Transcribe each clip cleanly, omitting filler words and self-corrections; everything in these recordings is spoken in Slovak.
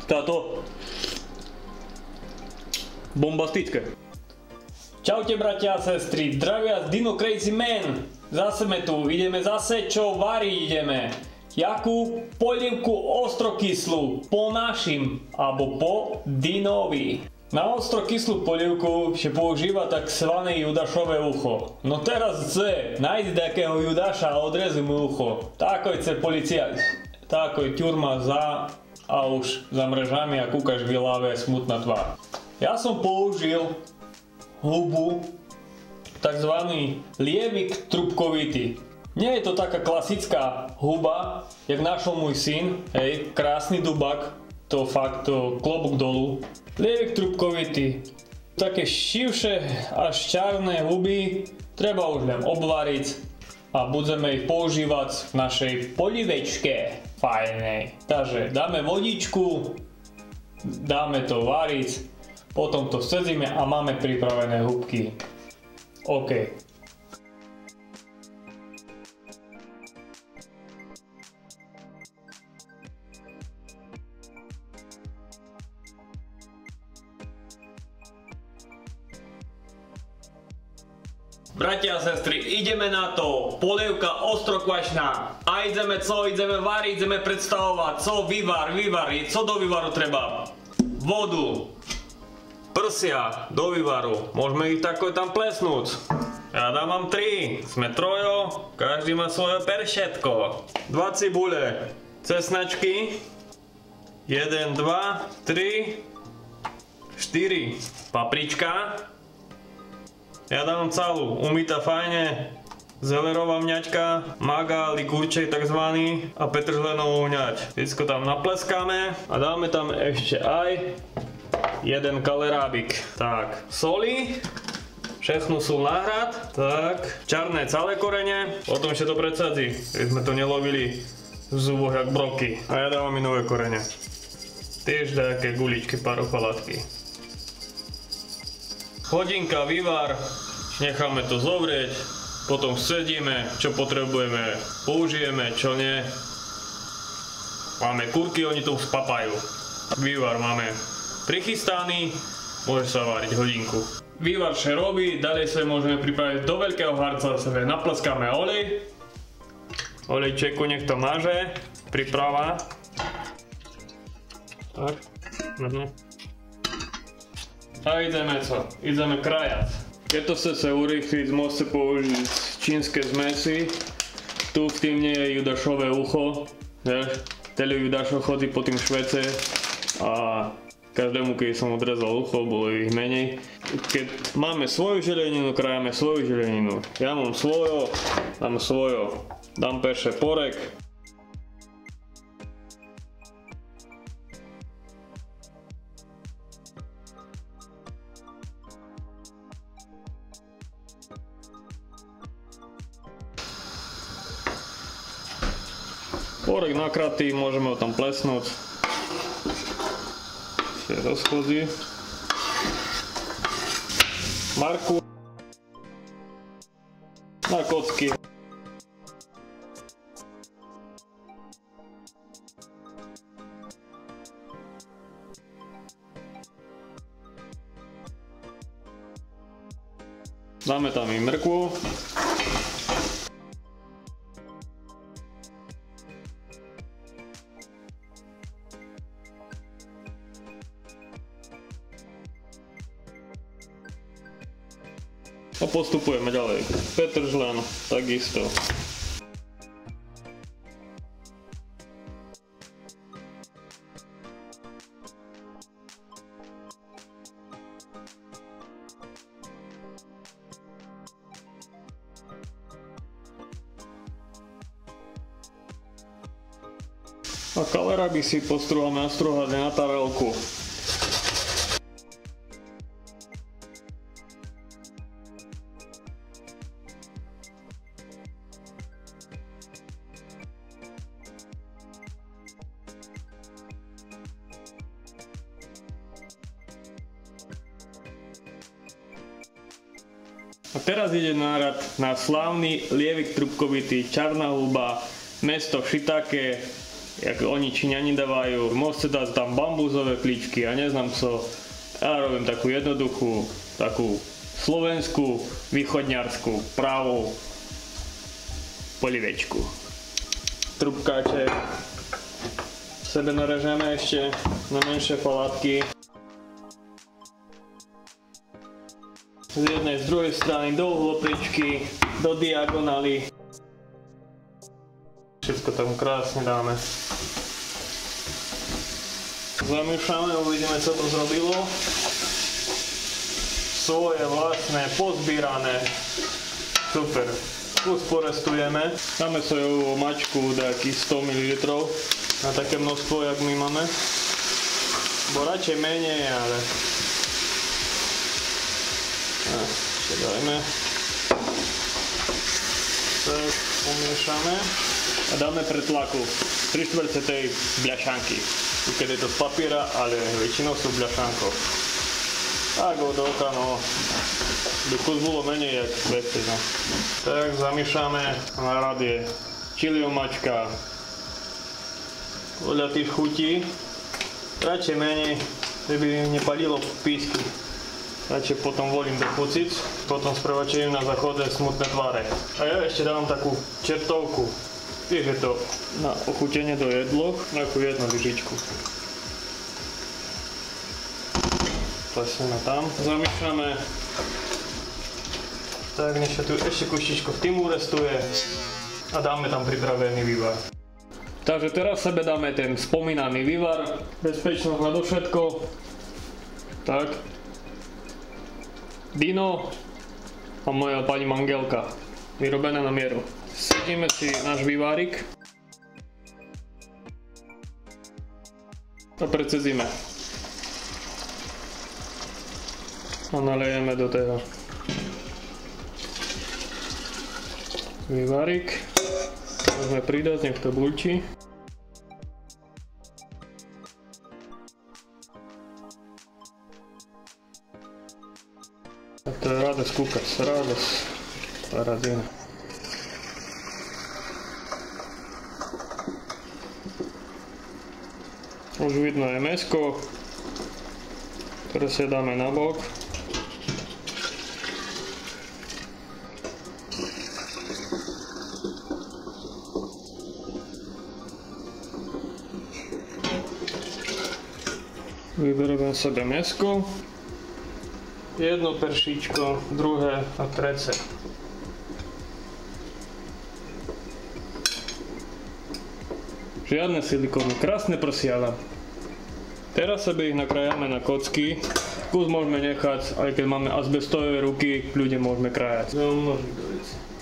Táto bombastické. Čaute bratia a sestry, zdravia z Dino Crazy Man. Zase sme tu, ideme zase čo variť ideme. Jakú polievku ostrokyslú po našim, alebo po Dinovi. Na ostrokyslú polievku sa používa takzvané judášové ucho. No teraz chce nájsť takého judáša a odrezu mu ucho. Tako chce policia, tako je ťurma za a už za mrežami a kúkaš v hlave smutná tvár. Ja som použil hubu, takzvaný lievik trubkovitý. Nie je to taká klasická huba, jak našol môj syn, hej, krásny dubak, to fakt, to klobúk dolu. Lievik trubkovitý, také šivšie až čarné huby, treba už len obvariť a budeme ich používať v našej polivečke fajnej. Takže dáme vodičku, dáme to variť, potom to scedzíme a máme pripravené hubky. OK. Bratia a sestry, ideme na to. Polievka ostrokvašná. A ideme variť, ideme predstavovať. Vývar. Co do vývaru treba? Vodu. Prsia do vývaru. Môžeme ich tako tam plesnúť. Ja dávam 3. Sme trojo. Každý má svoje peršetko. 2 cibule. Cesnačky. 1, 2, 3, 4. Paprička. Ja dávam celú, umýta fajne, zelerová mňaťka, maga, likúrčej takzvaný a petržlenovú mňať. Všetko tam napleskáme a dáme tam ešte aj jeden kalerábik. Tak, soli, všechnu sú nahrad, tak, čarné celé korene, potom ešte to predsadzí, keď sme to nelovili v zuboch jak broky. A ja dávam i nové korene. Tiež také guličky, parochalatky. Hodinka, vývar, necháme to zovrieť, potom scedíme, čo potrebujeme, použijeme, čo nie. Máme kurky, oni to spapajú. Vývar máme prichystaný, môže sa variť hodinku. Vývar še robí, ďalej sa môžeme pripraviť do veľkého harca, sebe napleskáme olej. Olejčeku nech to maže, príprava. Tak, a ideme krajať. Keď to chce sa urýchliť, môžete použiť čínske zmesy. Tu v tým nie je judášové ucho. Tele judášov chodí po tým švece a každému, keď som odrezal ucho, bolo ich menej. Keď máme svoju želeninu, krajame svoju želeninu. Ja mám svojo, dám svojo. Dám perše porek. Porek nakratý, môžeme ho tam plesnúť. Ešte rozchodí. Marku. Na kocky. Dáme tam i mrkvu. A postupujeme ďalej. Petržlen, takisto. A kaleráby si postrúhame nastruhať na tarelku. A teraz ide nárad na slávny lievik trubkovitý, čarná huba, mesto Shiitake, jak oni Číňani dávajú. Môžete dať tam bambúzové plíčky a neznám co. Ja robím takú jednoduchú, takú slovenskú, východňarskú, pravú polivečku. Trubkáče sebe narežeme ešte na menšie falátky. Z jednej, z druhej strany do uhlopričky, do diagonály. Všetko tam krásne dáme. Zamiešame, uvidíme, co to zrobilo. Svoje vlastné, pozbírané. Super. Kus porestujeme. Dáme sojovú mačku, nejakých 100 ml. Na také množstvo, jak my máme. Bo radšej menej, ale... Ešte dajme. Tak, pomiešame. A dáme pretlaku 3/4 tej bľašanky. Keď je to z papiera, ale väčšinou sú bľašankov. Tak od oka, no, by kus bolo menej, jak veci, no. Tak zamiešame na radie čili omačka. Podľa tých chutí. Radšej menej, aby nepalilo písky. Radšej potom volím do pucic, potom sprváčujem na záchode smutné tváre. A ja ešte dávam takú čertovku. Tiež je to na ochutenie do jedlo, takú jednu lyžičku. Plesneme tam, zamiešame. Tak než sa tu ešte kuštičko v tým urestuje a dáme tam pripravený vývar. Takže teraz sebe dáme ten spomínaný vývar, bezpečnosť na všetko. Tak. Dino a moja pani manželka, vyrobené na mieru. Sedíme si náš vývarik a precezíme. A nalejeme do toho vývarik. Môžeme pridať, nech to bulčí. A to je radosť kúkať, radosť, paradina. Už vidno je mäsko, ktoré si dáme na bok. Vyberiem sebe mäsko. Jedno peršíčko, druhé a trece. Žiadne silikóny, krásne prsia. Teraz sebe ich nakrájame na kocky. Kus môžeme nechať, aj keď máme azbestové ruky, ľudia môžeme krájať.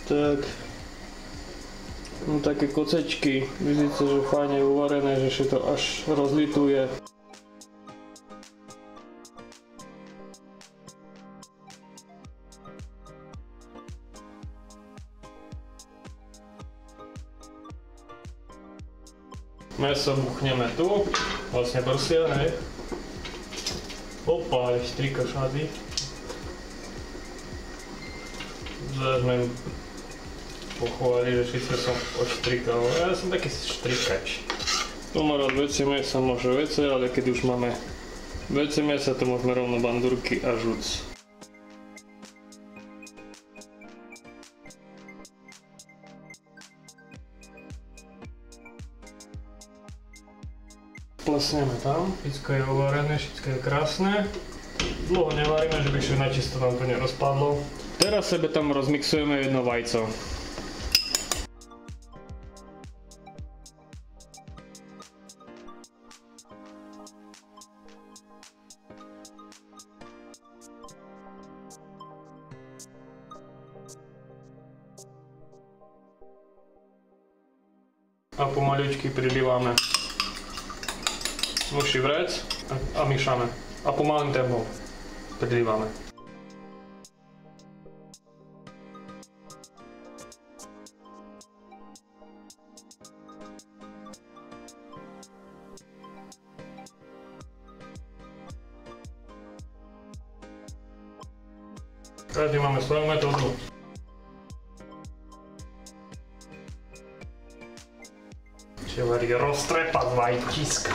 Tak. No také kocečky, vidíte, že fajne uvarené, že to až rozlituje. Mäso buchneme tu, vlastne prsia, hej. Opa, ale štrika všady. Že sme pochovali, že všetci som odštrikal. Ja som taký štrikač. Tu má rád väčšie mäsa, môže väčšie, ale keď už máme väčšie mäsa, to môžeme rovno bandurky a žuc. Plesneme tam, všetko je uvarené, všetko je krásne. Dlho nevaríme, že by na čisto nám to nerozpadlo. Teraz sebe tam rozmixujeme jedno vajco. A pomaličky prilívame muší vrec a miešame. A pomalým tempom prilívame. Každý máme svoju metódu. Čiže varí roztrepa z vajčiska.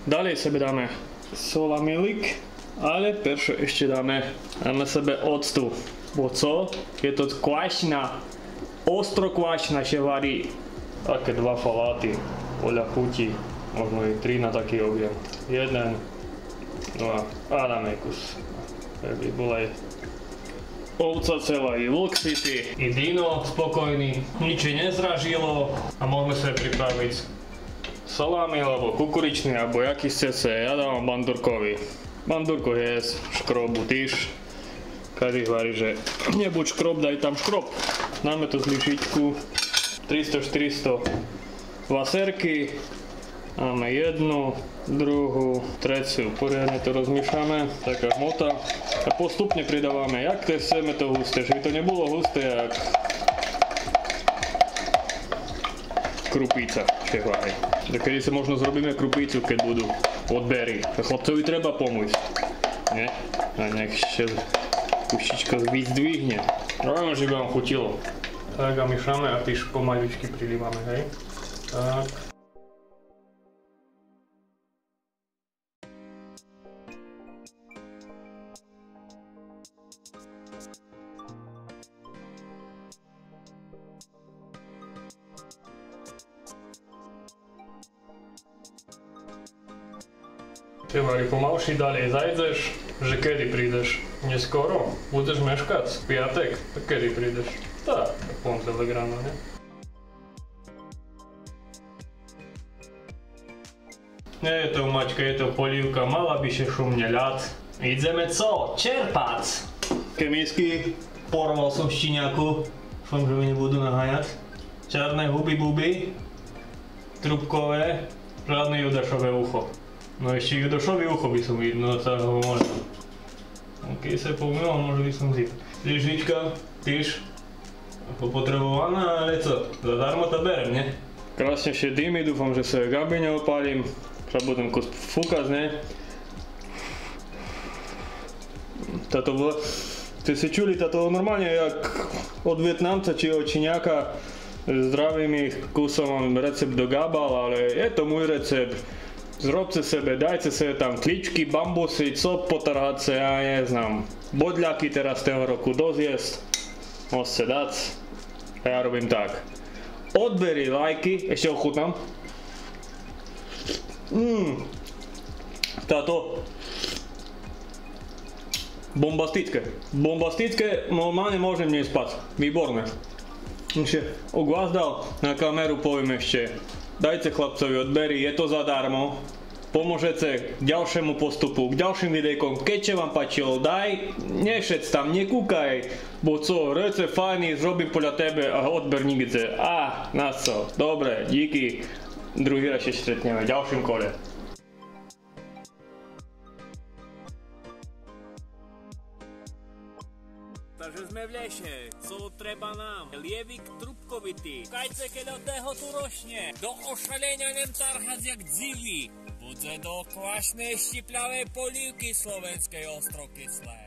Ďalej sebe dáme solamilík, ale peršo ešte dáme sebe octu. Bo co? Je to kvašina, ostro kvašina, še varí také 2 faláty podľa chuti, možno i 3 na taký objem. 1, 2 a dáme kus. Tak by bola aj ovca celá, i vlk sytý, i Dino spokojný, nič nezražilo a môžeme sa pripraviť salámy, alebo kukuričný, alebo jaký chcete. Ja dávam bandurkovi. Bandurko je škrobu tyž. Každý hovorí, že nebuď škrob, daj tam škrob. Dáme tu zlišičku 300-400 vaserky. Máme 1, 2, 3. Poriadne to rozmiešame. Taká hmota. A postupne pridávame, jak to chceme to husté. Že by to nebolo husté, jak krupíca. Kedy sa možno zrobíme krupícu, keď budú odbery. Chlapcovi treba pomôcť. Nie? A nejak ešte puštička vyzdvihne. Rovno, že by vám chutilo. Tak a myšľame a tiež pomaličky prilívame, hej? Tak. Tevari pomalší ďalej zajdeš, že kedy prídeš? Neskoro? Budeš meškať? Piatek? Tak kedy prídeš? Tak poviem telegrama, ne? Nie je to mačka, je to polívka, mala by še šumne ľad. Ideme co? Čerpať! Také misky, porval som štíňaku, som, že mi nebudú naháňať. Čarné huby-buby, trubkové, žiadne judašové ucho. No ešte judošový ucho by som videl, no tak ho možno. Keď sa pomýval, možno by som zjedol. Lyžička, tyž, popotrebovaná, ale co, zadarmo to berem, ne? Krásne ešte dýmy, dúfam, že sa gaby neopálim. Sa budem kus fúkať, ne? Táto bola... Ste si čuli, táto normálne jak od Vietnamca či od Číňaka. Zdravými kusom mám recept do gabal, ale je to môj recept. Zrobte sebe, dajte sebe tam kličky, bambusy, co potrháce, ja neznám. Bodľaky teraz toho roku dosť jesť. Môžete dať. A ja robím tak. Odberi lajky, ešte ochutnám. Táto bombastické. Bombastické, normálne môžem dnes spať. Výborné. Ešte ugvazdal na kameru, poviem ešte. Dajte chlapcovi odbery, je to zadarmo. Pomôžete k ďalšiemu postupu, k ďalším videjkom. Keď vám páčilo, daj, nešec tam, nekúkaj. Bo co, recept fajný, zrobím podľa tebe a odber nikde. Na co, dobre, díky. Druhý raz ešte stretneme v ďalším kole. Takže sme v lese, co treba nám? Lievik trubkovitý, kajce keď od toho tu rošne, do ošalenia nem tarhať jak dziví, budze do kvašnej štipľavej polívky slovenskej ostrokyslej.